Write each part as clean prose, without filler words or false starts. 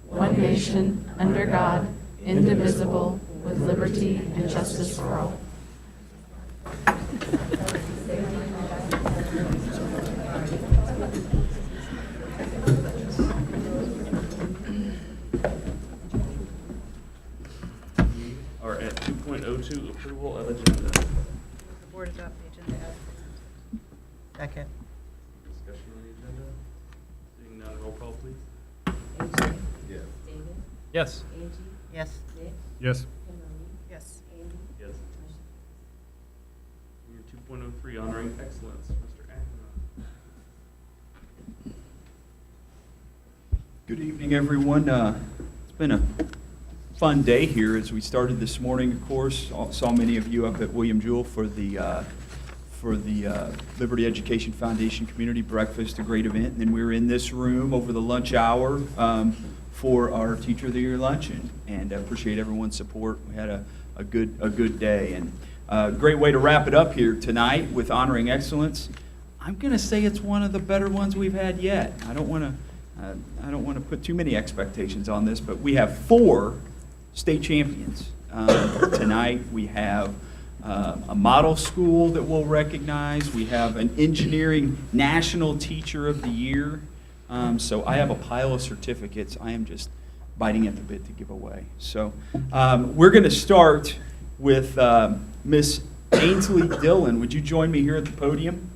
one nation, under God, indivisible, with liberty and justice for all. Are at 2.02, approval of agenda. The board adopt the agenda as presented. Second. Discussion on the agenda. Seeing none, roll call, please. AJ? Yes. David? Yes. Angie? Yes. Nick? Yes. Kimberly? Yes. Andy? Yes. Motion We're 2.03, honoring excellence. Mr. Ackman. Good evening, everyone. It's been a fun day here as we started this morning, of course. Saw many of you up at William Jewell for the Liberty Education Foundation Community Breakfast, a great event. And then we were in this room over the lunch hour for our Teacher of the Year luncheon, and I appreciate everyone's support. We had a good day, and a great way to wrap it up here tonight with honoring excellence. I'm going to say it's one of the better ones we've had yet. I don't want to put too many expectations on this, but we have 4 state champions. Tonight we have a model school that we'll recognize. We have an engineering national teacher of the year. So I have a pile of certificates I am just biting at the bit to give away. So we're going to start with Miss Ainsley Dillon. Would you join me here at the podium?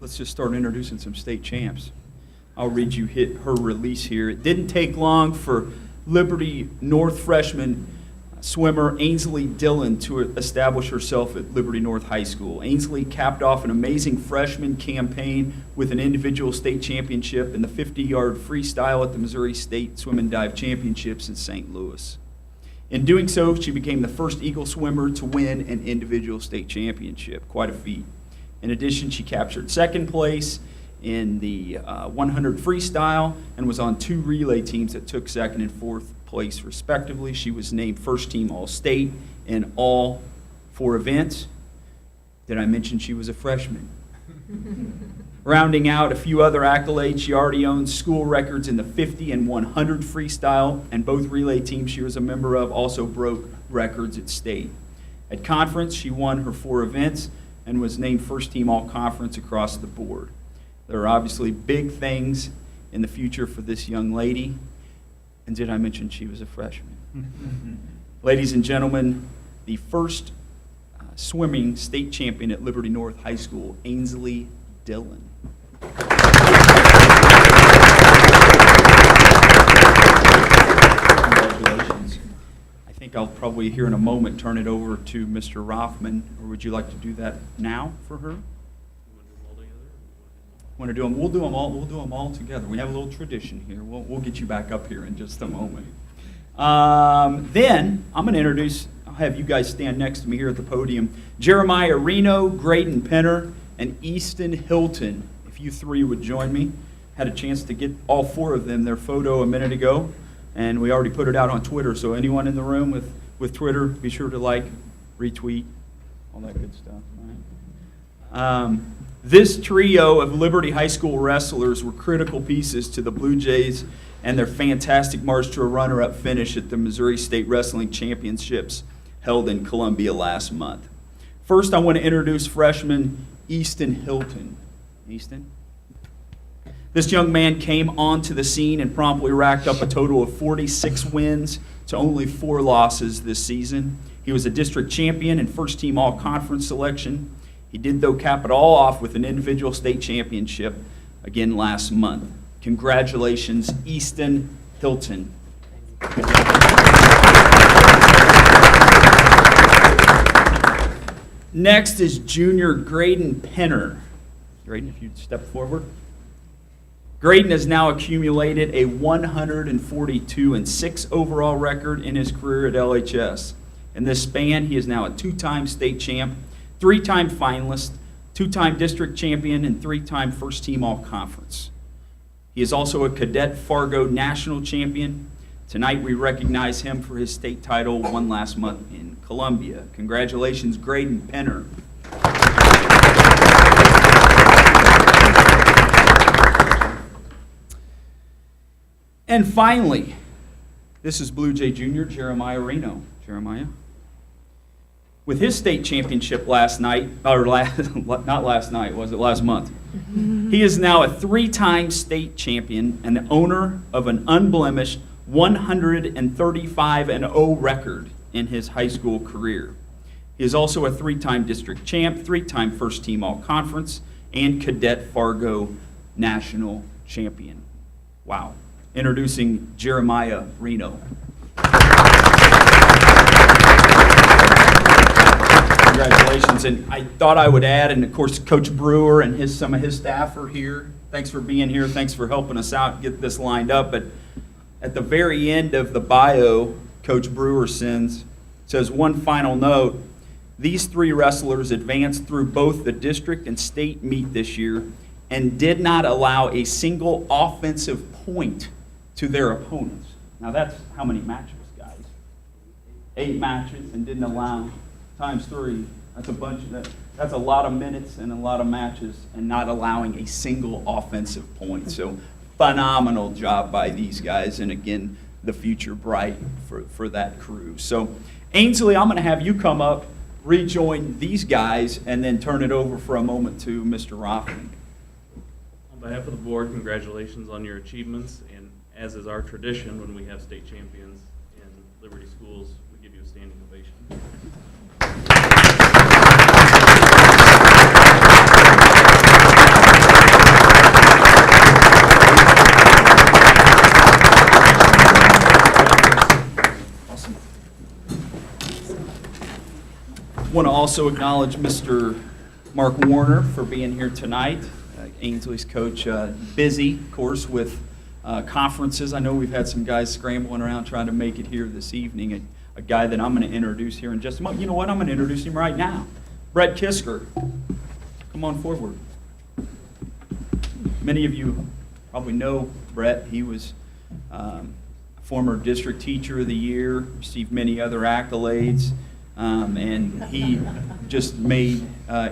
Let's just start introducing some state champs. I'll read you her release here. It didn't take long for Liberty North freshman swimmer Ainsley Dillon to establish herself at Liberty North High School. Ainsley capped off an amazing freshman campaign with an individual state championship in the 50-yard freestyle at the Missouri State Swim and Dive Championships in St. Louis. In doing so, she became the first Eagle swimmer to win an individual state championship. Quite a feat. In addition, she captured second place in the 100 freestyle and was on 2 relay teams that took second and fourth place respectively. She was named first team All-State in all 4 events. Did I mention she was a freshman? Rounding out a few other accolades, she already owns school records in the 50 and 100 freestyle, and both relay teams she was a member of also broke records at state. At conference, she won her 4 events and was named first team all-conference across the board. There are obviously big things in the future for this young lady. And did I mention she was a freshman? Ladies and gentlemen, the first swimming state champion at Liberty North High School, Ainsley Dillon. Congratulations. I think I'll probably here in a moment turn it over to Mr. Rothman, or would you like to do that now for her? Want to do them? We'll do them all. We'll do them all together. We have a little tradition here. We'll get you back up here in just a moment. Then I'm going to introduce. I'll have you guys stand next to me here at the podium. Jeremiah Reno, Graydon Penner, and Easton Hilton. If you 3 would join me. Had a chance to get all 4 of them their photo a minute ago, and we already put it out on Twitter. So anyone in the room with Twitter, be sure to like, retweet, all that good stuff. All right. This trio of Liberty High School wrestlers were critical pieces to the Blue Jays and their fantastic march to a runner-up finish at the Missouri State Wrestling Championships held in Columbia last month. First, I want to introduce freshman Easton Hilton. Easton? This young man came onto the scene and promptly racked up a total of 46 wins to only 4 losses this season. He was a district champion and first-team all-conference selection. He did, though, cap it all off with an individual state championship again last month. Congratulations, Easton Hilton. Next is junior Graydon Penner. Graydon, if you'd step forward. Graydon has now accumulated a 142-6 overall record in his career at LHS. In this span, he is now a 2-time state champ, 3-time finalist, 2-time district champion, and 3-time first-team all-conference. He is also a Cadet Fargo national champion. Tonight we recognize him for his state title won last month in Columbia. Congratulations, Graydon Penner. And finally, this is Blue Jay Jr., Jeremiah Reno. Jeremiah. With his state championship last night, or not last night, was it last month? He is now a 3-time state champion and the owner of an unblemished 135-0 record in his high school career. He is also a 3-time district champ, 3-time first team all-conference, and Cadet Fargo national champion. Wow. Introducing Jeremiah Reno. Congratulations. And I thought I would add, and of course, Coach Brewer and some of his staff are here. Thanks for being here. Thanks for helping us out get this lined up. But at the very end of the bio, Coach Brewer says one final note. These 3 wrestlers advanced through both the district and state meet this year and did not allow a single offensive point to their opponents. Now that's how many matches, guys? 8 matches and didn't allow times 3. That's a bunch of that. That's a lot of minutes and a lot of matches and not allowing a single offensive point. So phenomenal job by these guys, and again, the future bright for that crew. So Ainsley, I'm going to have you come up, rejoin these guys, and then turn it over for a moment to Mr. Rothman. On behalf of the board, congratulations on your achievements, and as is our tradition when we have state champions in Liberty Schools, we give you a standing ovation. I want to also acknowledge Mr. Mark Warner for being here tonight. Ainsley's coach, busy, of course, with conferences. I know we've had some guys scrambling around trying to make it here this evening. A guy that I'm going to introduce here in just a moment. You know what? I'm going to introduce him right now. Brett Kisker. Come on forward. Many of you probably know Brett. He was former district teacher of the year, received many other accolades. And he just made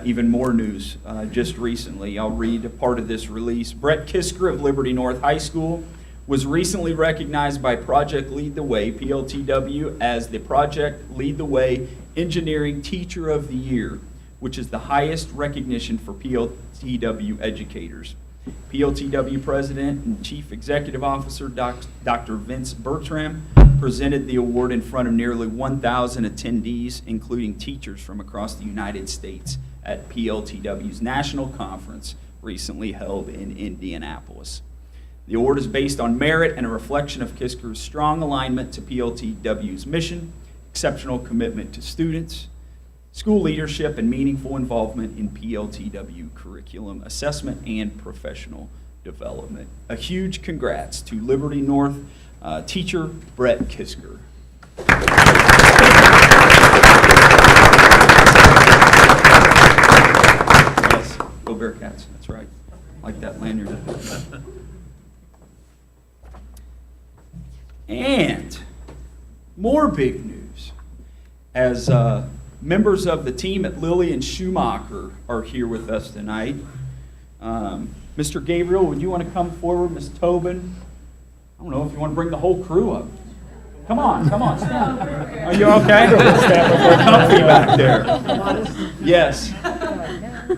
even more news just recently. I'll read a part of this release. Brett Kisker of Liberty North High School was recently recognized by Project Lead the Way, PLTW, as the Project Lead the Way Engineering Teacher of the Year, which is the highest recognition for PLTW educators. PLTW President and Chief Executive Officer Dr. Vince Bertram presented the award in front of nearly 1,000 attendees, including teachers from across the United States, at PLTW's National Conference recently held in Indianapolis. The award is based on merit and a reflection of Kisker's strong alignment to PLTW's mission, exceptional commitment to students, school leadership, and meaningful involvement in PLTW curriculum assessment and professional development. A huge congrats to Liberty North teacher Brett Kisker. Yes, go Bearcats, that's right. Like that lanyard. And more big news, as members of the team at Lillian Schumacher are here with us tonight. Mr. Gabriel, would you want to come forward? Ms. Tobin? I don't know if you want to bring the whole crew up. Come on, stand. Are you okay? We're comfy back there. Yes.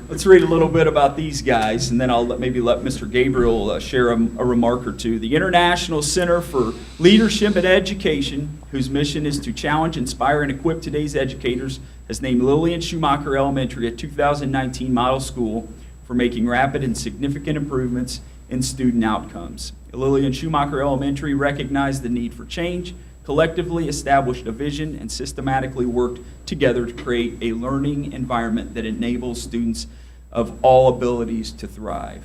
Let's read a little bit about these guys, and then I'll maybe let Mr. Gabriel share a remark or two. The International Center for Leadership and Education, whose mission is to challenge, inspire, and equip today's educators, has named Lillian Schumacher Elementary a 2019 model school for making rapid and significant improvements in student outcomes. Lillian Schumacher Elementary recognized the need for change, collectively established a vision, and systematically worked together to create a learning environment that enables students of all abilities to thrive.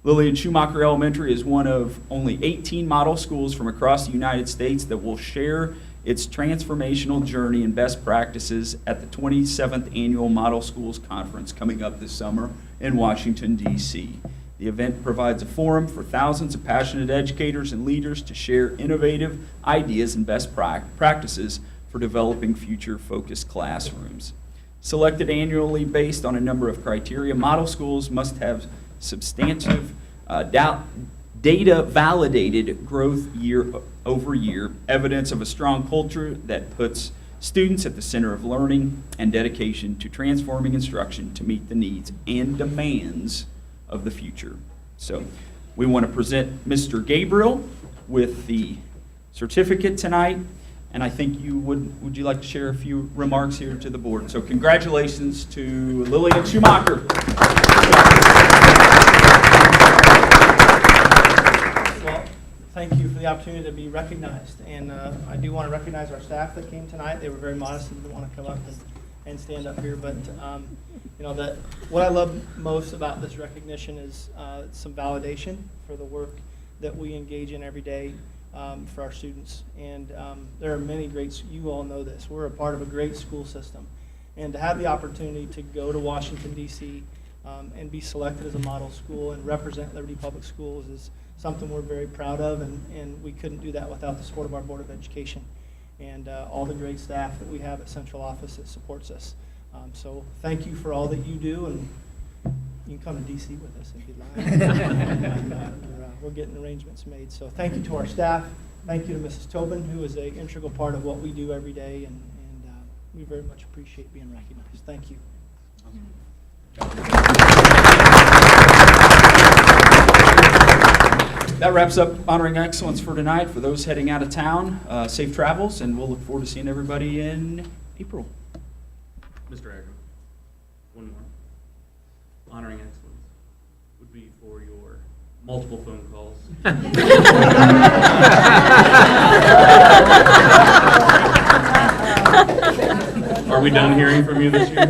Lillian Schumacher Elementary is one of only 18 model schools from across the United States that will share its transformational journey and best practices at the 27th Annual Model Schools Conference coming up this summer in Washington, D.C. The event provides a forum for thousands of passionate educators and leaders to share innovative ideas and best practices for developing future-focused classrooms. Selected annually based on a number of criteria, model schools must have substantive data validated growth year over year, evidence of a strong culture that puts students at the center of learning, and dedication to transforming instruction to meet the needs and demands of the future. So we want to present Mr. Gabriel with the certificate tonight, and I think would you like to share a few remarks here to the board? So congratulations to Lillian Schumacher. Well, thank you for the opportunity to be recognized, and I do want to recognize our staff that came tonight. They were very modest and didn't want to come up and stand up here, but what I love most about this recognition is some validation for the work that we engage in every day for our students. And there are many great, you all know this, we're a part of a great school system. And to have the opportunity to go to Washington, D.C. And be selected as a model school and represent Liberty Public Schools is something we're very proud of, and we couldn't do that without the support of our Board of Education and all the great staff that we have at Central Office that supports us. So thank you for all that you do, and you can come to D.C. with us if you'd like. We're getting arrangements made. So thank you to our staff. Thank you to Mrs. Tobin, who is an integral part of what we do every day, and we very much appreciate being recognized. Thank you. That wraps up Honoring Excellence for tonight. For those heading out of town, safe travels, and we'll look forward to seeing everybody in April. Mr. Ackerman, one more. Honoring excellence would be for your multiple phone calls. Are we done hearing from you this year?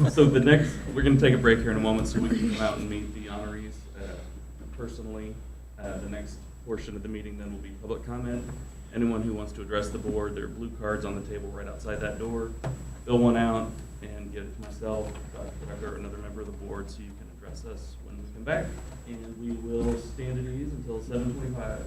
So we're going to take a break here in a moment so we can come out and meet the honorees personally. The next portion of the meeting then will be public comment. Anyone who wants to address the board, there are blue cards on the table right outside that door. Fill one out and get it to myself, Dr. or another member of the board, so you can address us when we come back. And we will stand at ease until 7:25.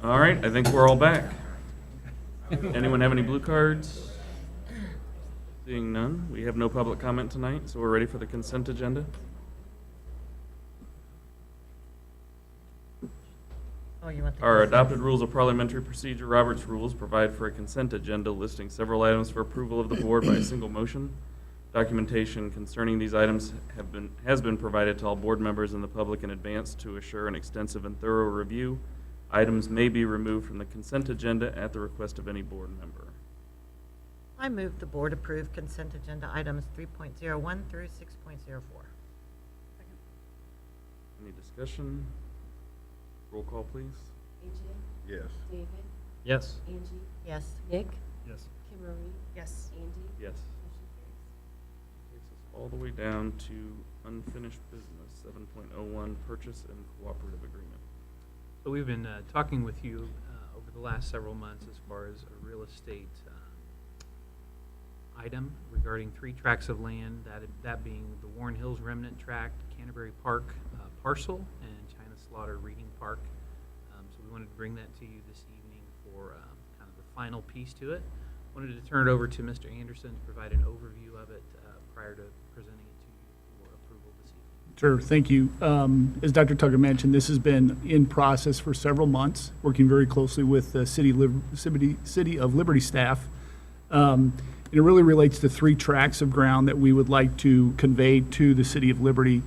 All right, I think we're all back. Anyone have any blue cards? Seeing none, we have no public comment tonight, so we're ready for the consent agenda. Oh, you want the Our consent? adopted rules of parliamentary procedure, Robert's rules, provide for a consent agenda listing several items for approval of the board by a single motion. Documentation concerning these items has been provided to all board members and the public in advance to assure an extensive and thorough review. Items may be removed from the consent agenda at the request of any board member. I move the board approve consent agenda items 3.01 through 6.04. Any discussion? Roll call, please. AJ? Yes. David? Yes. Angie? Yes. Nick? Yes. Kimberly? Yes. Andy? Yes. Motion carries. Takes us all the way down to unfinished business, 7.01, purchase and cooperative agreement. So we've been talking with you over the last several months as far as a real estate item regarding 3 tracts of land, that being the Warren Hills Remnant Tract, Canterbury Park parcel, and China Slaughter Reading Park. So we wanted to bring that to you this evening for kind of the final piece to it. Wanted to turn it over to Mr. Anderson to provide an overview of it prior to presenting it to you for approval this evening. Sure, thank you. As Dr. Tugger mentioned, this has been in process for several months, working very closely with the City of Liberty staff. And it really relates to 3 tracts of ground that we would like to convey to the City of Liberty.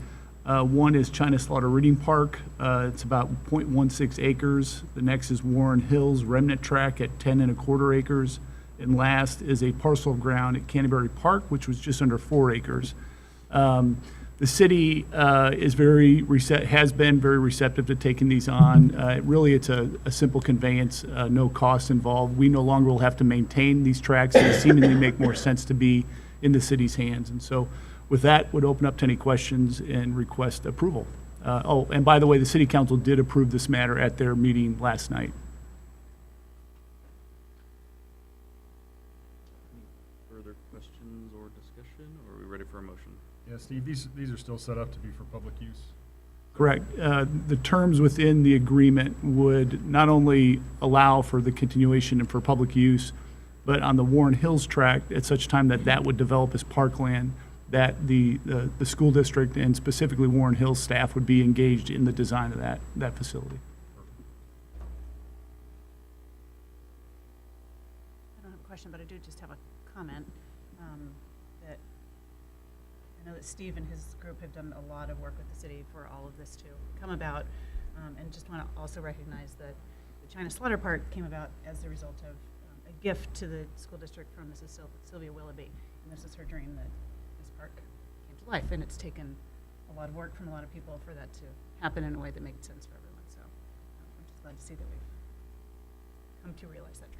One is China Slaughter Reading Park. It's about 0.16 acres. The next is Warren Hills Remnant Tract at 10.25 acres. And last is a parcel of ground at Canterbury Park, which was just under 4 acres. The city has been very receptive to taking these on. Really, it's a simple conveyance, no cost involved. We no longer will have to maintain these tracts. They seemingly make more sense to be in the city's hands. And so with that, would open up to any questions and request approval. Oh, and by the way, the city council did approve this matter at their meeting last night. Further questions or discussion, or are we ready for a motion? Yeah, Steve, these are still set up to be for public use. Correct. The terms within the agreement would not only allow for the continuation and for public use, but on the Warren Hills tract, at such time that that would develop as parkland, that the school district and specifically Warren Hills staff would be engaged in the design of that facility. I don't have a question, but I do just have a comment. That I know that Steve and his group have done a lot of work with the city for all of this to come about. And just want to also recognize that the China Slaughter Park came about as the result of a gift to the school district from Mrs. Sylvia Willoughby. And this is her dream that this park came to life. And it's taken a lot of work from a lot of people for that to happen in a way that makes sense for everyone. So I'm just glad to see that we've come to realize that dream.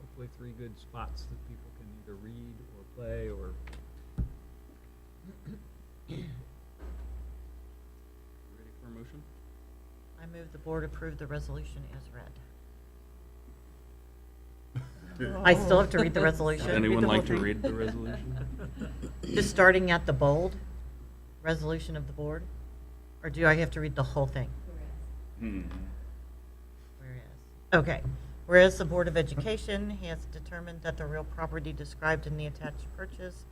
Hopefully 3 good spots that people can either read or play or. Ready for a motion? I move the board approve the resolution as read. I still have to read the resolution. Would anyone the whole like to thing. read the resolution? Just starting at the bold, resolution of the board? Or do I have to read the whole thing? Whereas. Okay. Whereas the Board of Education has determined that the real property described in the attached purchase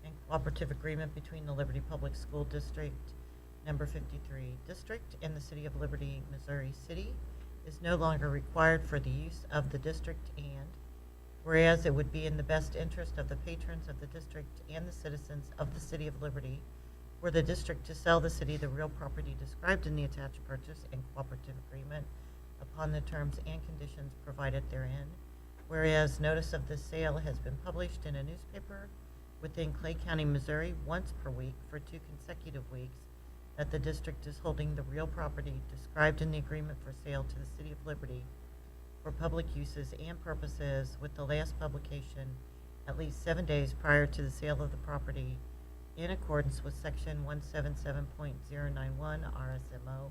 and cooperative agreement between the Liberty Public School District, number 53 district, and the City of Liberty, Missouri City, is no longer required for the use of the district, and whereas it would be in the best interest of the patrons of the district and the citizens of the City of Liberty for the district to sell the city the real property described in the attached purchase and cooperative agreement upon the terms and conditions provided therein, whereas notice of this sale has been published in a newspaper within Clay County, Missouri, once per week for 2 consecutive weeks, that the district is holding the real property described in the agreement for sale to the City of Liberty for public uses and purposes, with the last publication at least 7 days prior to the sale of the property, in accordance with Section 177.091 RSMO.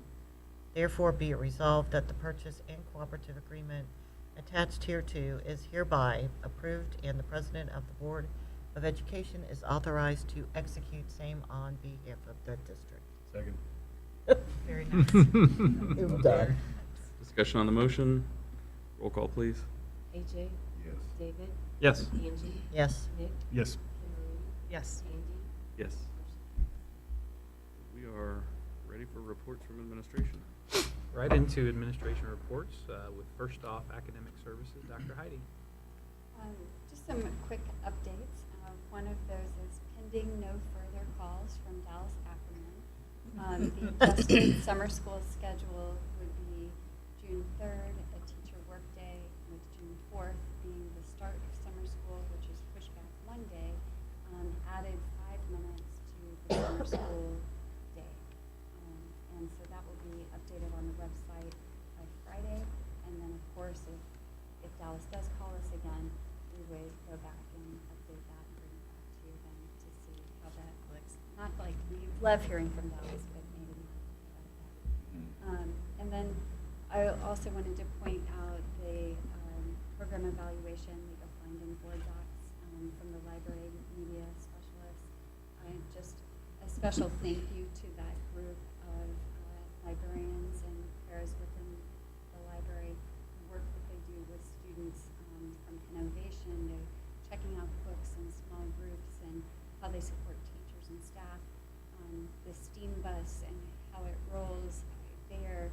Therefore, be it resolved that the purchase and cooperative agreement attached hereto is hereby approved, and the President of the Board of Education is authorized to execute same on behalf of the district. Second. Very nice. Done. Discussion on the motion. Roll call, please. AJ? Yes. David? Yes. Angie? Yes. Nick? Yes. Kimberly? Yes. Andy? Yes. We are ready for reports from administration. Right into administration reports with first off academic services, Dr. Heidi. Just some quick updates. One of those is pending no further calls from Dallas Ackerman. The adjusted summer school schedule would be June 3rd, a teacher workday, with June 4th being the start of summer school, which is pushed back one day, added 5 minutes to the summer school day. And so that will be updated on the website by Friday. And then, of course, if Dallas does call us again, we would go back and update that and bring it back to you then to see how that looks. Not like we love hearing from Dallas, but maybe not like that. And then I also wanted to point out the program evaluation that you'll find in board docs from the library media specialist. Just a special thank you to that group of librarians and pairs within the library, the work that they do with students from innovation to checking out books in small groups and how they support teachers and staff. The STEAM bus and how it rolls, they are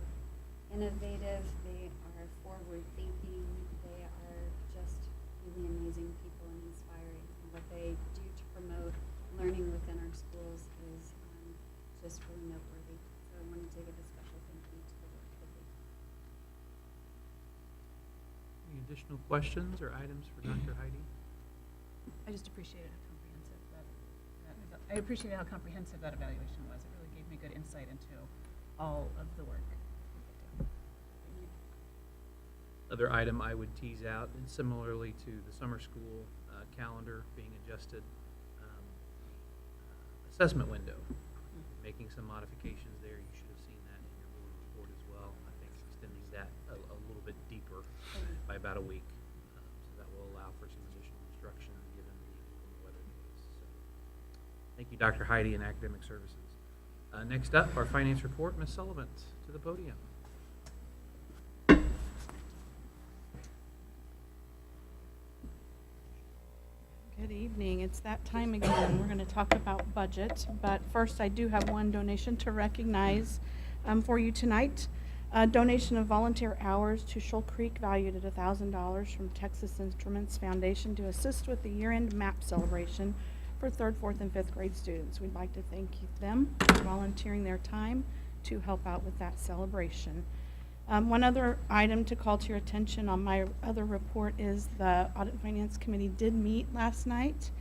innovative, they are forward-thinking, they are just really amazing people and inspiring. And what they do to promote learning within our schools is just really noteworthy. So I wanted to give a special thank you to the work that they do. Any additional questions or items for Dr. Heidi? I just appreciated how comprehensive I appreciated how comprehensive that evaluation was. It really gave me good insight into all of the work. Other item I would tease out, and similarly to the summer school calendar being adjusted, assessment window, making some modifications there. You should have seen that in your board report as well. I think extending that a little bit deeper by about a week. So that will allow for some additional instruction given the inclement weather days. So, thank you, Dr. Heidi and Academic Services. Next up, our finance report. Ms. Sullivan, to the podium. Good evening. It's that time again. We're going to talk about budget, but first I do have one donation to recognize for you tonight. A donation of volunteer hours to Shoal Creek valued at $1,000 from Texas Instruments Foundation to assist with the year-end map celebration for 3rd, 4th, and 5th grade students. We'd like to thank them for volunteering their time to help out with that celebration. One other item to call to your attention on my other report is the Audit and Finance Committee did meet last night,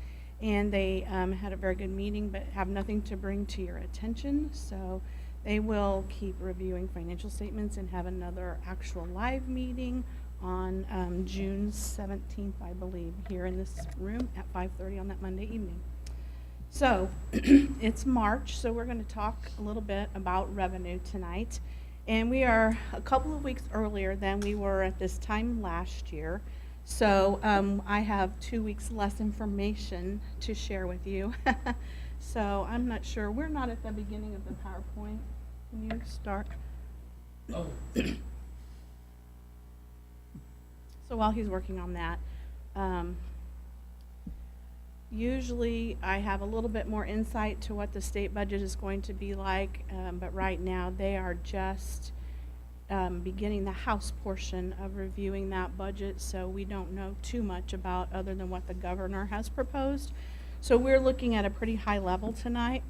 and they had a very good meeting, but have nothing to bring to your attention. So they will keep reviewing financial statements and have another actual live meeting on June 17th, I believe, here in this room at 5:30 on that Monday evening. So it's March, so we're going to talk a little bit about revenue tonight. And we are a couple of weeks earlier than we were at this time last year. So I have 2 weeks less information to share with you. So I'm not sure. We're not at the beginning of the PowerPoint. Can you start? Oh. So while he's working on that, usually I have a little bit more insight to what the state budget is going to be like, but right now they are just beginning the House portion of reviewing that budget, so we don't know too much about other than what the governor has proposed. So we're looking at a pretty high level tonight.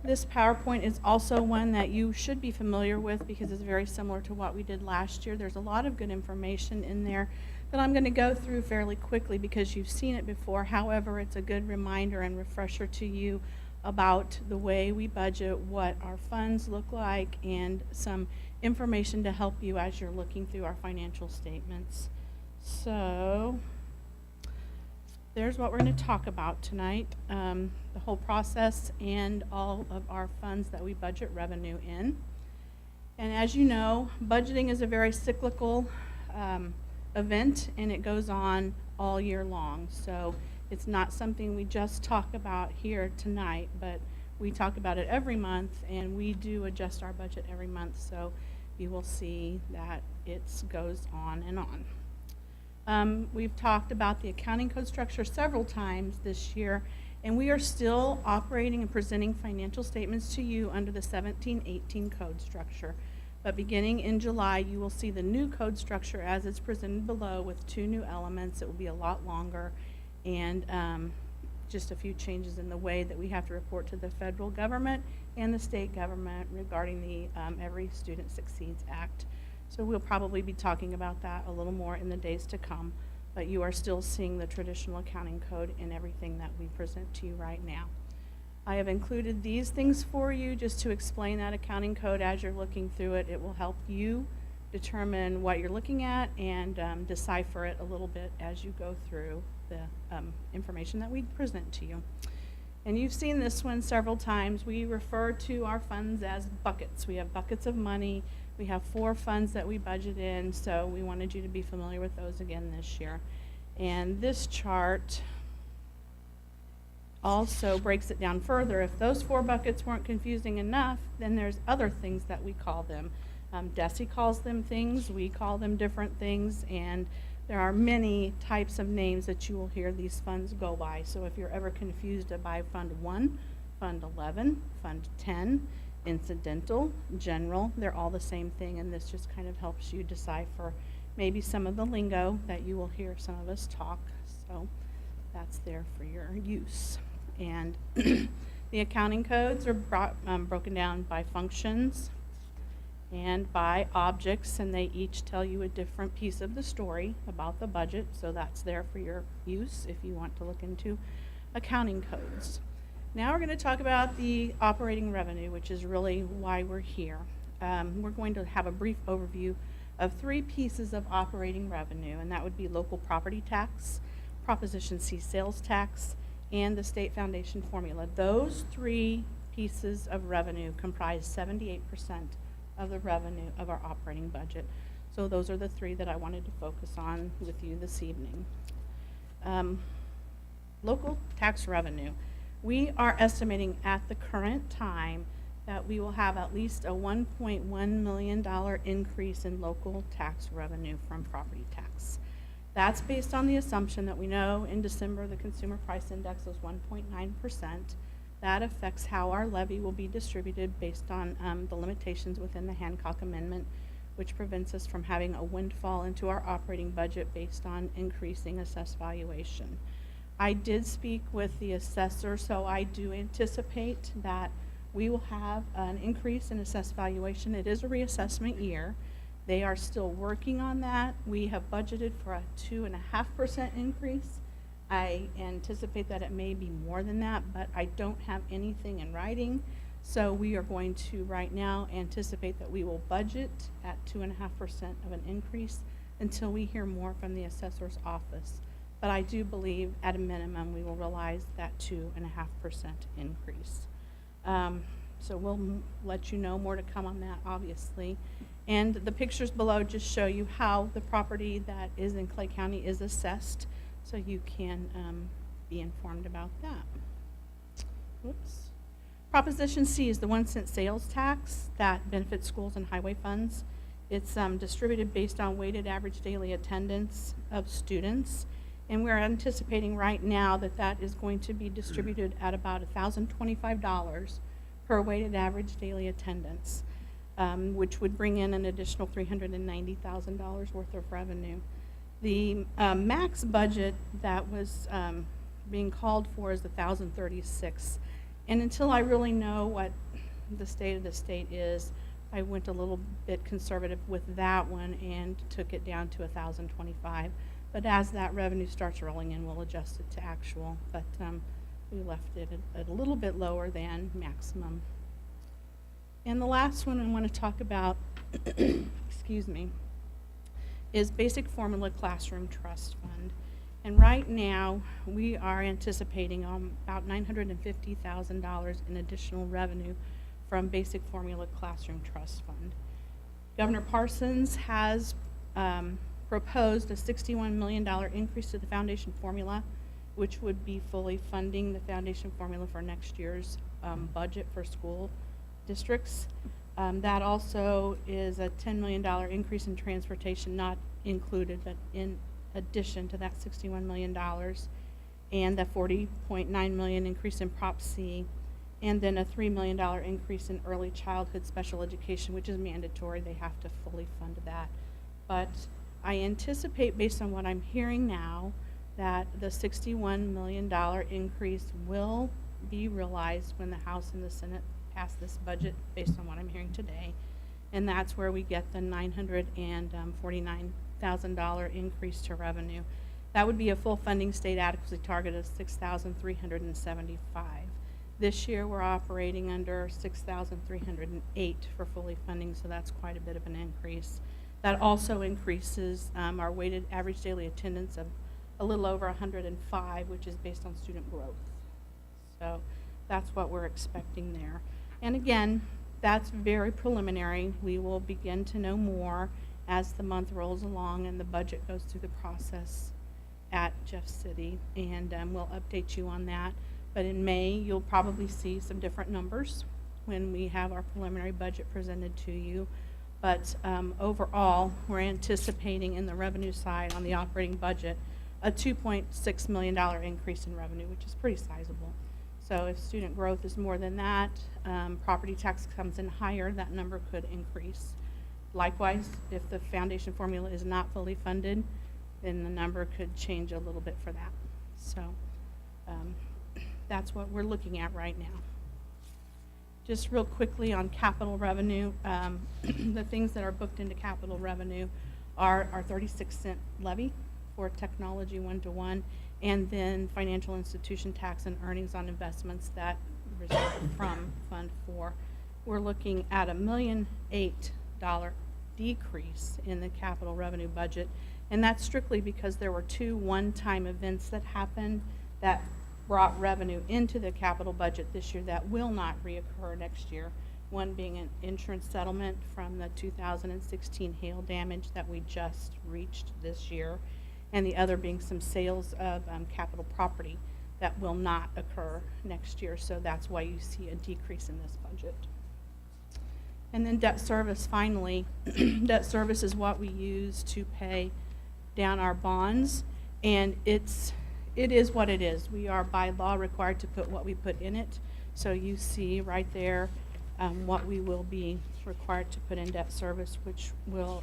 This PowerPoint is also one that you should be familiar with because it's very similar to what we did last year. There's a lot of good information in there that I'm going to go through fairly quickly because you've seen it before. However, it's a good reminder and refresher to you about the way we budget, what our funds look like, and some information to help you as you're looking through our financial statements. So there's what we're going to talk about tonight, the whole process and all of our funds that we budget revenue in. And as you know, budgeting is a very cyclical event, and it goes on all year long. So it's not something we just talk about here tonight, but we talk about it every month, and we do adjust our budget every month. So you will see that it goes on and on. We've talked about the accounting code structure several times this year, and we are still operating and presenting financial statements to you under the 17-18 code structure. But beginning in July, you will see the new code structure as it's presented below with 2 new elements. It will be a lot longer, and just a few changes in the way that we have to report to the federal government and the state government regarding the Every Student Succeeds Act. So we'll probably be talking about that a little more in the days to come, but you are still seeing the traditional accounting code in everything that we present to you right now. I have included these things for you just to explain that accounting code as you're looking through it. It will help you determine what you're looking at and decipher it a little bit as you go through the information that we present to you. And you've seen this one several times. We refer to our funds as buckets. We have buckets of money. We have 4 funds that we budget in, so we wanted you to be familiar with those again this year. And this chart also breaks it down further. If those 4 buckets weren't confusing enough, then there's other things that we call them. Desi calls them things, we call them different things, and there are many types of names that you will hear these funds go by. So if you're ever confused by Fund 1, Fund 11, Fund 10, incidental, general, they're all the same thing, and this just kind of helps you decipher maybe some of the lingo that you will hear some of us talk. So that's there for your use. And the accounting codes are broken down by functions and by objects, and they each tell you a different piece of the story about the budget, so that's there for your use if you want to look into accounting codes. Now we're going to talk about the operating revenue, which is really why we're here. We're going to have a brief overview of 3 pieces of operating revenue, and that would be local property tax, Proposition C sales tax, and the state foundation formula. Those 3 pieces of revenue comprise 78% of the revenue of our operating budget. So those are the 3 that I wanted to focus on with you this evening. Local tax revenue. We are estimating at the current time that we will have at least a $1.1 million increase in local tax revenue from property tax. That's based on the assumption that we know in December the consumer price index was 1.9%. That affects how our levy will be distributed based on the limitations within the Hancock Amendment, which prevents us from having a windfall into our operating budget based on increasing assessed valuation. I did speak with the assessor, so I do anticipate that we will have an increase in assessed valuation. It is a reassessment year. They are still working on that. We have budgeted for a 2.5% increase. I anticipate that it may be more than that, but I don't have anything in writing. So we are going to right now anticipate that we will budget at 2.5% of an increase until we hear more from the assessor's office. But I do believe at a minimum we will realize that 2.5% increase. So we'll let you know more to come on that, obviously. And the pictures below just show you how the property that is in Clay County is assessed, so you can be informed about that. Whoops. Proposition C is the 1-cent sales tax that benefits schools and highway funds. It's distributed based on weighted average daily attendance of students. And we're anticipating right now that that is going to be distributed at about $1,025 per weighted average daily attendance, which would bring in an additional $390,000 worth of revenue. The max budget that was being called for is $1,036. And until I really know what the state of the state is, I went a little bit conservative with that one and took it down to $1,025. But as that revenue starts rolling in, we'll adjust it to actual. But we left it at a little bit lower than maximum. And the last one I want to talk about, excuse me, is Basic Formula Classroom Trust Fund. And right now, we are anticipating about $950,000 in additional revenue from Basic Formula Classroom Trust Fund. Governor Parsons has proposed a $61 million increase to the foundation formula, which would be fully funding the foundation formula for next year's budget for school districts. That also is a $10 million increase in transportation, not included, but in addition to that $61 million, and the $40.9 million increase in Prop C, and then a $3 million increase in early childhood special education, which is mandatory. They have to fully fund that. But I anticipate, based on what I'm hearing now, that the $61 million increase will be realized when the House and the Senate pass this budget, based on what I'm hearing today. And that's where we get the $949,000 increase to revenue. That would be a full funding state adequacy target of $6,375. This year, we're operating under $6,308 for fully funding, so that's quite a bit of an increase. That also increases our weighted average daily attendance of a little over 105, which is based on student growth. So that's what we're expecting there. And again, that's very preliminary. We will begin to know more as the month rolls along and the budget goes through the process at Jeff City, and we'll update you on that. But in May, you'll probably see some different numbers when we have our preliminary budget presented to you. But overall, we're anticipating in the revenue side on the operating budget a $2.6 million increase in revenue, which is pretty sizable. So if student growth is more than that, property tax comes in higher, that number could increase. Likewise, if the foundation formula is not fully funded, then the number could change a little bit for that. So that's what we're looking at right now. Just real quickly on capital revenue, the things that are booked into capital revenue are our 36-cent levy for technology one-to-one, and then financial institution tax and earnings on investments that result from Fund 4. We're looking at a $1.8 million decrease in the capital revenue budget, and that's strictly because there were 2 one-time events that happened that brought revenue into the capital budget this year that will not reoccur next year. One being an insurance settlement from the 2016 hail damage that we just reached this year, and the other being some sales of capital property that will not occur next year. So that's why you see a decrease in this budget. And then debt service, finally. Debt service is what we use to pay down our bonds, and it is what it is. We are by law required to put what we put in it. So you see right there what we will be required to put in debt service, which will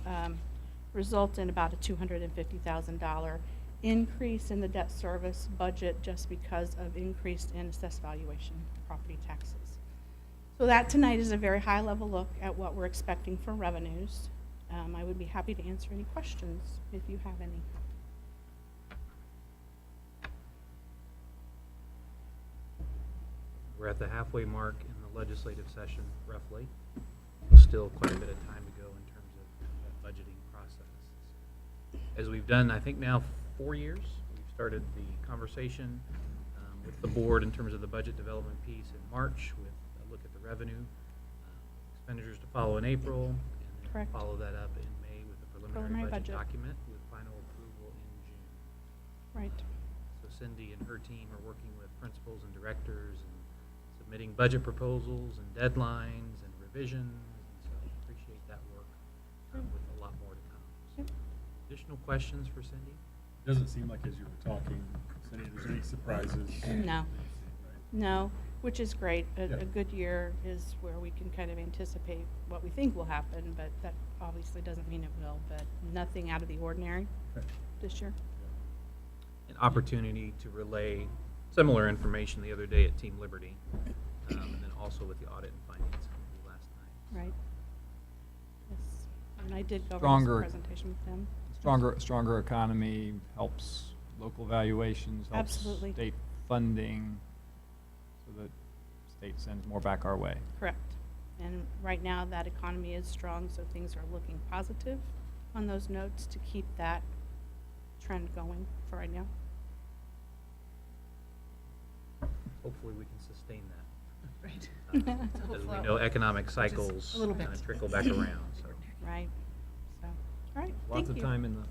result in about a $250,000 increase in the debt service budget just because of increase in assessed valuation property taxes. So that tonight is a very high level look at what we're expecting for revenues. I would be happy to answer any questions if you have any. We're at the halfway mark in the legislative session, roughly. There's still quite a bit of time to go in terms of that budgeting process. As we've done, I think now 4 years, we've started the conversation with the board in terms of the budget development piece in March with a look at the revenue, expenditures to follow in April, and then Correct. follow that up in May with the preliminary budget document with final approval in June. Right. So Cindy and her team are working with principals and directors and submitting budget proposals and deadlines and revisions, and so I appreciate that work with a lot more to come. So, Yep. additional questions for Cindy? Doesn't seem like as you were talking, Cindy, there's any surprises. No. Right? No, which is great. A Yeah. good year is where we can kind of anticipate what we think will happen, but that obviously doesn't mean it will, but nothing out of the ordinary Okay. this year. An opportunity to relay similar information the other day at Team Liberty, and then also with the audit and finance committee last night. Right. Yes. And I did go over Stronger- this presentation with them. Stronger economy helps local valuations, helps Absolutely. state funding, so that state sends more back our way. Correct. And right now, that economy is strong, so things are looking positive on those notes to keep that trend going for right now. Hopefully, we can sustain that. Right. As we know, economic cycles a little kind bit. of trickle back around, so. Right. So, all right, Lots thank of you. time in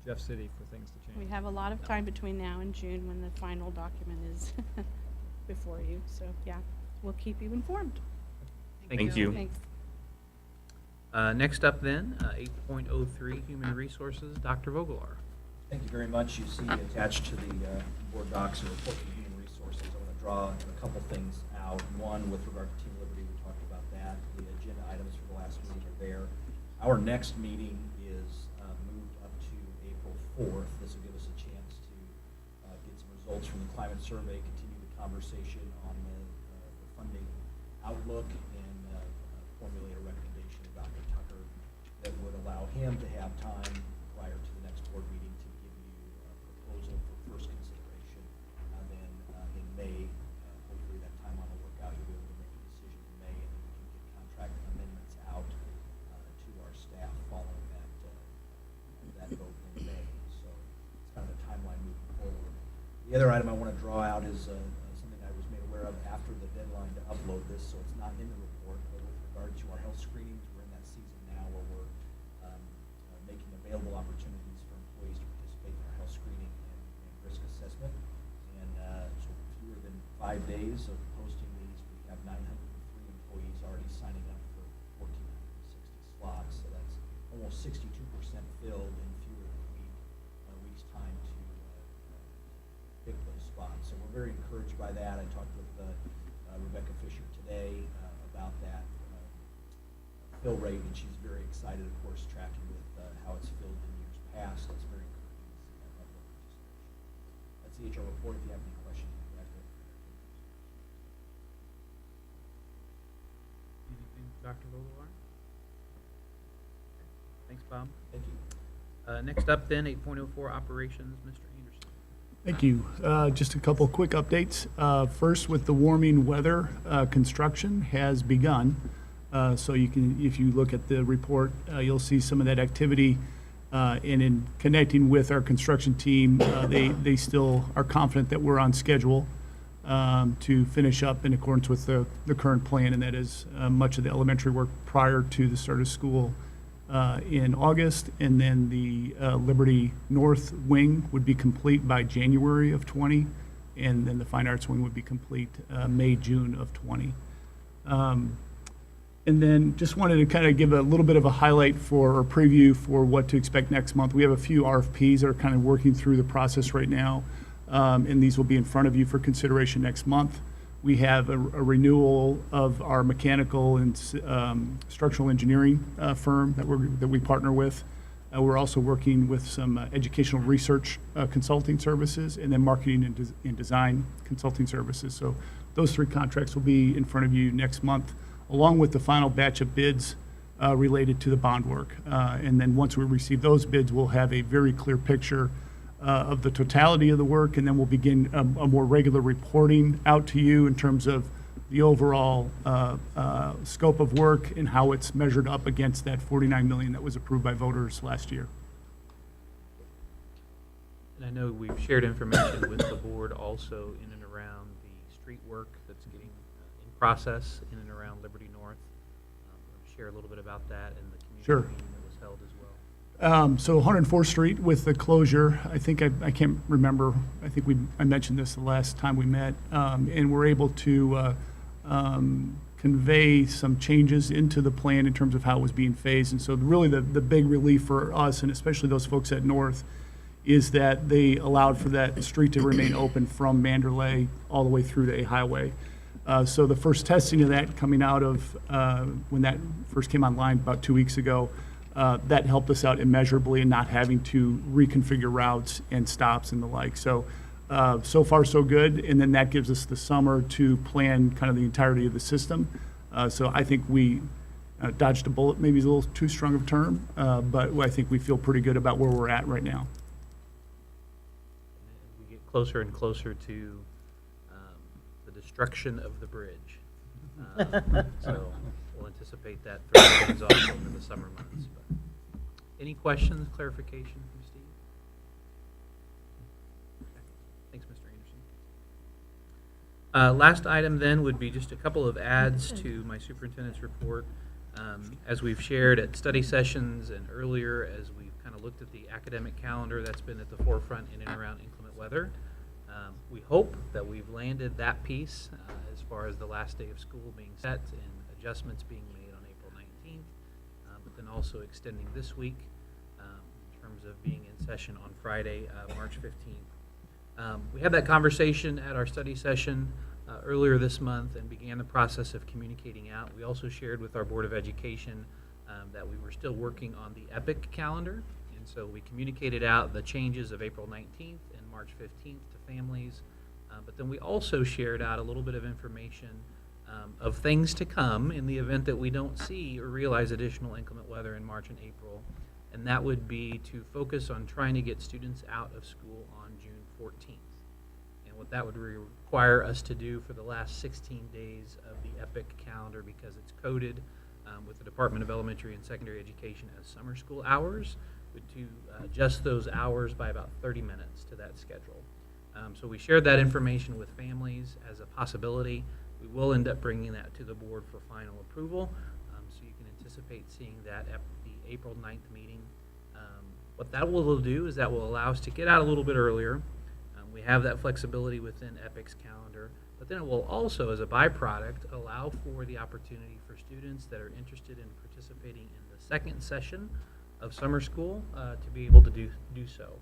Jeff City for things to change. We have a lot of time between now and June when the final document is before you. So, yeah, we'll keep you informed. Thank you. Thanks. Next up then, 8.03 Human Resources, Dr. Vogelaar. Thank you very much. You see attached to the board docs a report from Human Resources. I want to draw a couple things out. One, with regard to Team Liberty, we talked about that. The agenda items for the last meeting are there. Our next meeting is moved up to April 4th. This will give us a chance to get some results from the climate survey, continue the conversation on the funding outlook, and formulate a recommendation to Dr. Tucker that would allow him to have time prior to the next board meeting to give you a proposal for first consideration. Then in May, hopefully that timeline will work out. You'll be able to make a decision in May, and then we can get contract amendments out to our staff following that vote in May. So it's kind of a timeline moving forward. The other item I want to draw out is something I was made aware of after the deadline to upload this, so it's not in the report, but with regard to our health screenings, we're in that season now where we're making available opportunities for employees to participate in our health screening and risk assessment. And so fewer than 5 days of posting these, we have 903 employees already signing up for 1,460 slots. So that's almost 62% filled in fewer than a week's time to pick those spots. So we're very encouraged by that. I talked with Rebecca Fisher today about that fill rate, and she's very excited, of course, tracking with how it's filled in years past. It's very encouraging to see that level of participation. That's the HR report. If you have any questions, we'll be glad to Anything, Dr. Vogelaar? Thanks, Bob. Thank you. Next up then, 8.04 Operations, Mr. Anderson. Thank you. Just a couple quick updates. First, with the warming weather, construction has begun. So you can, if you look at the report, you'll see some of that activity. And in connecting with our construction team, they still are confident that we're on schedule to finish up in accordance with the current plan, and that is much of the elementary work prior to the start of school in August, and then the Liberty North wing would be complete by January of 20, and then the Fine Arts wing would be complete May, June of 20. And then just wanted to kind of give a little bit of a highlight for, or preview for what to expect next month. We have a few RFPs that are kind of working through the process right now, and these will be in front of you for consideration next month. We have a renewal of our mechanical and structural engineering firm that we partner with. We're also working with some educational research consulting services, and then marketing and design consulting services. So those three contracts will be in front of you next month, along with the final batch of bids related to the bond work. And then once we receive those bids, we'll have a very clear picture of the totality of the work, and then we'll begin a more regular reporting out to you in terms of the overall scope of work and how it's measured up against that $49 million that was approved by voters last year. And I know we've shared information with the board also in and around the street work that's getting in process in and around Liberty North. Share a little bit about that and the community Sure. meeting that was held as well. So 104th Street with the closure, I think I can't remember, I think I mentioned this the last time we met, and we're able to convey some changes into the plan in terms of how it was being phased. And so really the big relief for us, and especially those folks at North, is that they allowed for that street to remain open from Manderley all the way through to A Highway. So the first testing of that coming out of when that first came online about 2 weeks ago, that helped us out immeasurably in not having to reconfigure routes and stops and the like. So, so far so good, and then that gives us the summer to plan kind of the entirety of the system. So I think we dodged a bullet, maybe is a little too strong of a term, but I think we feel pretty good about where we're at right now. And we get closer and closer to the destruction of the bridge. So we'll anticipate that throwing things off over the summer months. But any questions, clarification from Steve? Thanks, Mr. Anderson. Last item then would be just a couple of adds to my superintendent's report. As we've shared at study sessions and earlier, as we've kind of looked at the academic calendar that's been at the forefront in and around inclement weather, we hope that we've landed that piece as far as the last day of school being set and adjustments being made on April 19th, but then also extending this week in terms of being in session on Friday, March 15th. We had that conversation at our study session earlier this month and began the process of communicating out. We also shared with our Board of Education that we were still working on the EPIC calendar, and so we communicated out the changes of April 19th and March 15th to families, but then we also shared out a little bit of information of things to come in the event that we don't see or realize additional inclement weather in March and April, and that would be to focus on trying to get students out of school on June 14th. And what that would require us to do for the last 16 days of the EPIC calendar, because it's coded with the Department of Elementary and Secondary Education as summer school hours, would to adjust those hours by about 30 minutes to that schedule. So we shared that information with families as a possibility. We will end up bringing that to the board for final approval, so you can anticipate seeing that at the April 9th meeting. What that will do is that will allow us to get out a little bit earlier. We have that flexibility within EPIC's calendar, but then it will also, as a byproduct, allow for the opportunity for students that are interested in participating in the second session of summer school to be able to do so.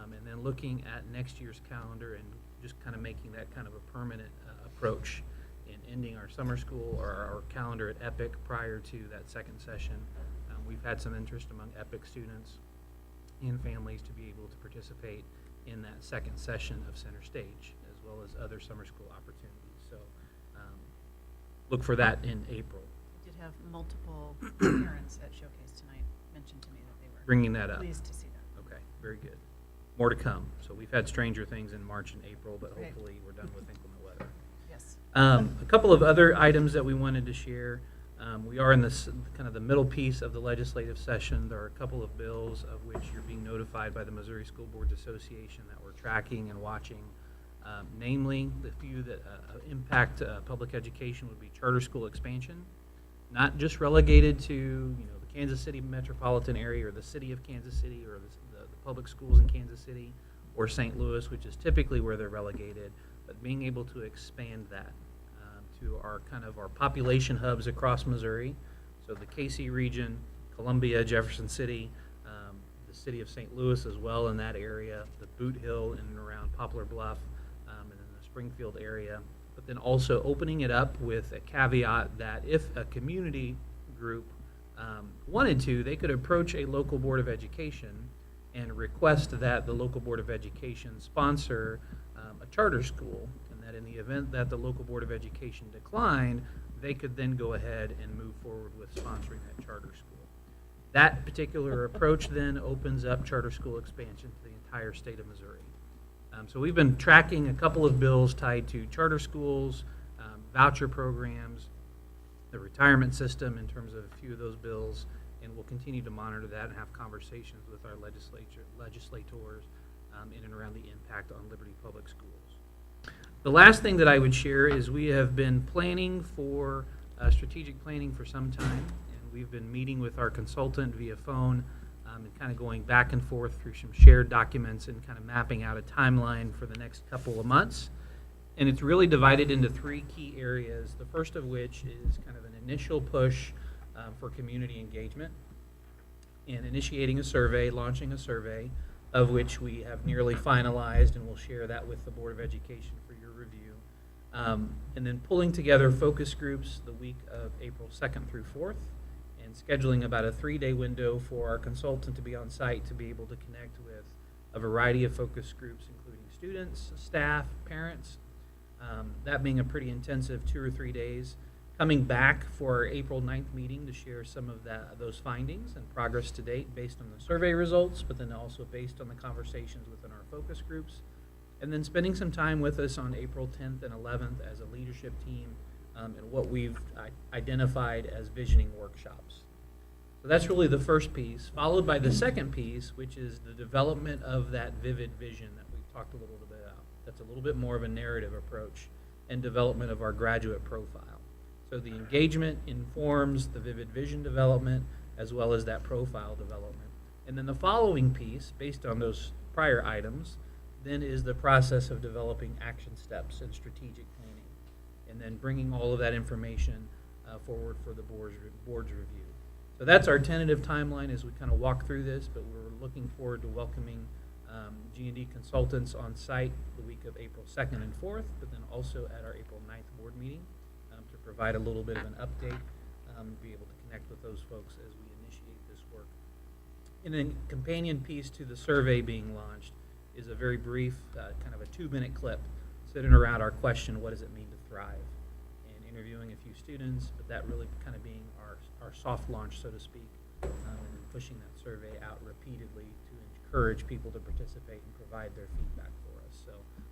And then looking at next year's calendar and just kind of making that kind of a permanent approach in ending our summer school or our calendar at EPIC prior to that second session. We've had some interest among EPIC students and families to be able to participate in that second session of Center Stage, as well as other summer school opportunities. So look for that in April. We did have multiple parents at Showcase tonight mention to me that they were Bringing that up. pleased to see that. Okay, very good. More to come. So we've had stranger things in March and April, but Right. hopefully we're done with inclement weather. Yes. A couple of other items that we wanted to share. We are in this kind of the middle piece of the legislative session. There are a couple of bills of which you're being notified by the Missouri School Boards Association that we're tracking and watching. Namely, the few that impact public education would be charter school expansion, not just relegated to the Kansas City metropolitan area or the city of Kansas City or the public schools in Kansas City or St. Louis, which is typically where they're relegated, but being able to expand that to our population hubs across Missouri. So the KC region, Columbia, Jefferson City, the city of St. Louis as well in that area, the Boot Hill in and around Poplar Bluff, and then the Springfield area. But then also opening it up with a caveat that if a community group wanted to, they could approach a local board of education and request that the local board of education sponsor a charter school, and that in the event that the local board of education declined, they could then go ahead and move forward with sponsoring that charter school. That particular approach then opens up charter school expansion to the entire state of Missouri. So we've been tracking a couple of bills tied to charter schools, voucher programs, the retirement system in terms of a few of those bills, and we'll continue to monitor that and have conversations with our legislators in and around the impact on Liberty Public Schools. The last thing that I would share is we have been planning for strategic planning for some time, and we've been meeting with our consultant via phone and kind of going back and forth through some shared documents and kind of mapping out a timeline for the next couple of months. And it's really divided into three key areas, the first of which is kind of an initial push for community engagement and initiating a survey, launching a survey, of which we have nearly finalized, and we'll share that with the Board of Education for your review. And then pulling together focus groups the week of April 2nd through 4th, and scheduling about a 3-day window for our consultant to be on site to be able to connect with a variety of focus groups, including students, staff, parents, that being a pretty intensive 2 or 3 days. Coming back for our April 9th meeting to share some of those findings and progress to date based on the survey results, but then also based on the conversations within our focus groups. And then spending some time with us on April 10th and 11th as a leadership team and what we've identified as visioning workshops. So that's really the first piece, followed by the second piece, which is the development of that vivid vision that we talked a little bit about. That's a little bit more of a narrative approach and development of our graduate profile. So the engagement informs the vivid vision development as well as that profile development. And then the following piece, based on those prior items, then is the process of developing action steps and strategic planning. And then bringing all of that information forward for the board's review. So that's our tentative timeline as we kind of walk through this, but we're looking forward to welcoming G&D consultants on site the week of April 2nd and 4th, but then also at our April 9th board meeting to provide a little bit of an update, be able to connect with those folks as we initiate this work. And then companion piece to the survey being launched is a very brief, kind of a 2-minute clip centered around our question, what does it mean to thrive? And interviewing a few students, but that really kind of being our soft launch, so to speak, and then pushing that survey out repeatedly to encourage people to participate and provide their feedback for us. So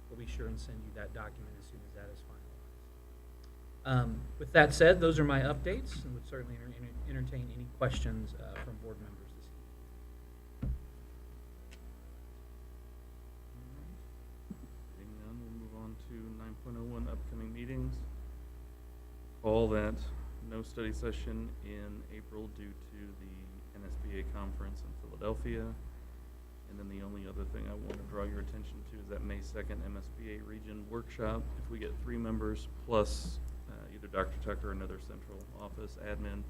we'll be sure and send you that document as soon as that is finalized. With that said, those are my updates, and would certainly entertain any questions from board members this evening. Seeing none, we'll move on to 9.01 upcoming meetings. Call that no study session in April due to the NSBA conference in Philadelphia. And then the only other thing I want to draw your attention to is that May 2nd MSBA region workshop. If we get 3 members plus either Dr. Tucker or another central office admin,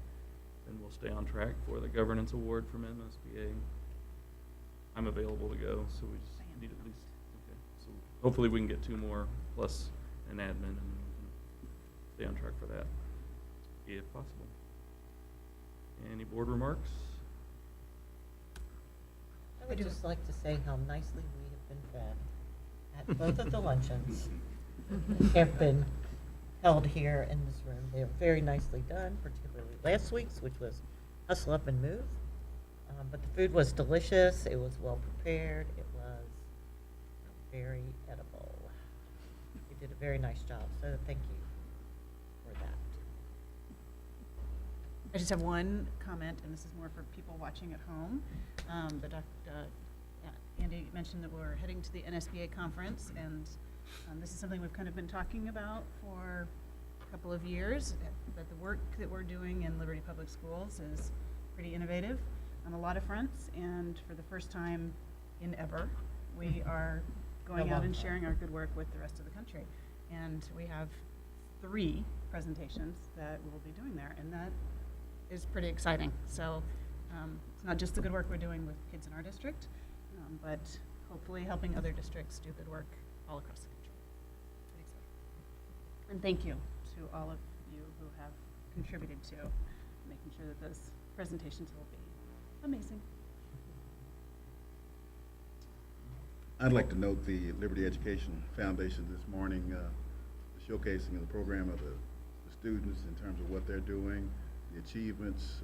then we'll stay on track for the governance award from MSBA. I'm available to go, so we just need at least, okay. So hopefully we can get 2 more plus an admin and stay on track for that, if possible. Any board remarks? I would just like to say how nicely we have been fed at both of the luncheons that have been held here in this room. They are very nicely done, particularly last week's, which was Hustle Up and Move. But the food was delicious. It was well prepared. It was very edible. You did a very nice job, so thank you for that. I just have one comment, and this is more for people watching at home. But Andy mentioned that we're heading to the NSBA conference, and this is something we've kind of been talking about for a couple of years, that the work that we're doing in Liberty Public Schools is pretty innovative on a lot of fronts, and for the first time in ever, we are going out and sharing our good work with the rest of the country. And we have 3 presentations that we'll be doing there, and that is pretty exciting. So it's not just the good work we're doing with kids in our district, but hopefully helping other districts do good work all across the country. Pretty exciting. And thank you to all of you who have contributed to making sure that those presentations will be amazing. I'd like to note the Liberty Education Foundation this morning, the showcasing of the program of the students in terms of what they're doing, the achievements.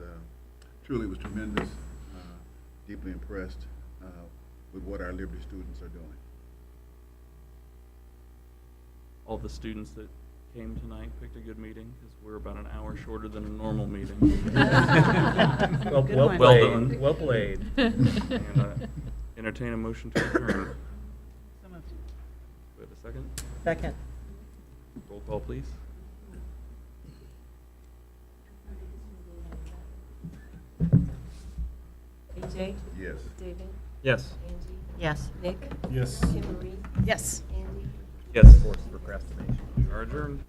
Truly was tremendous. Deeply impressed with what our Liberty students are doing. All the students that came tonight picked a good meeting, because we're about an hour shorter than a normal meeting. Well Well played. done. Well played. And entertain a motion to adjourn. So moved. Do we have a second? Second. Roll call, please. AJ? Yes. David? Yes. Angie? Yes. Nick? Yes. Kimberly? Yes. Andy? Yes. Forced procrastination. We are adjourned.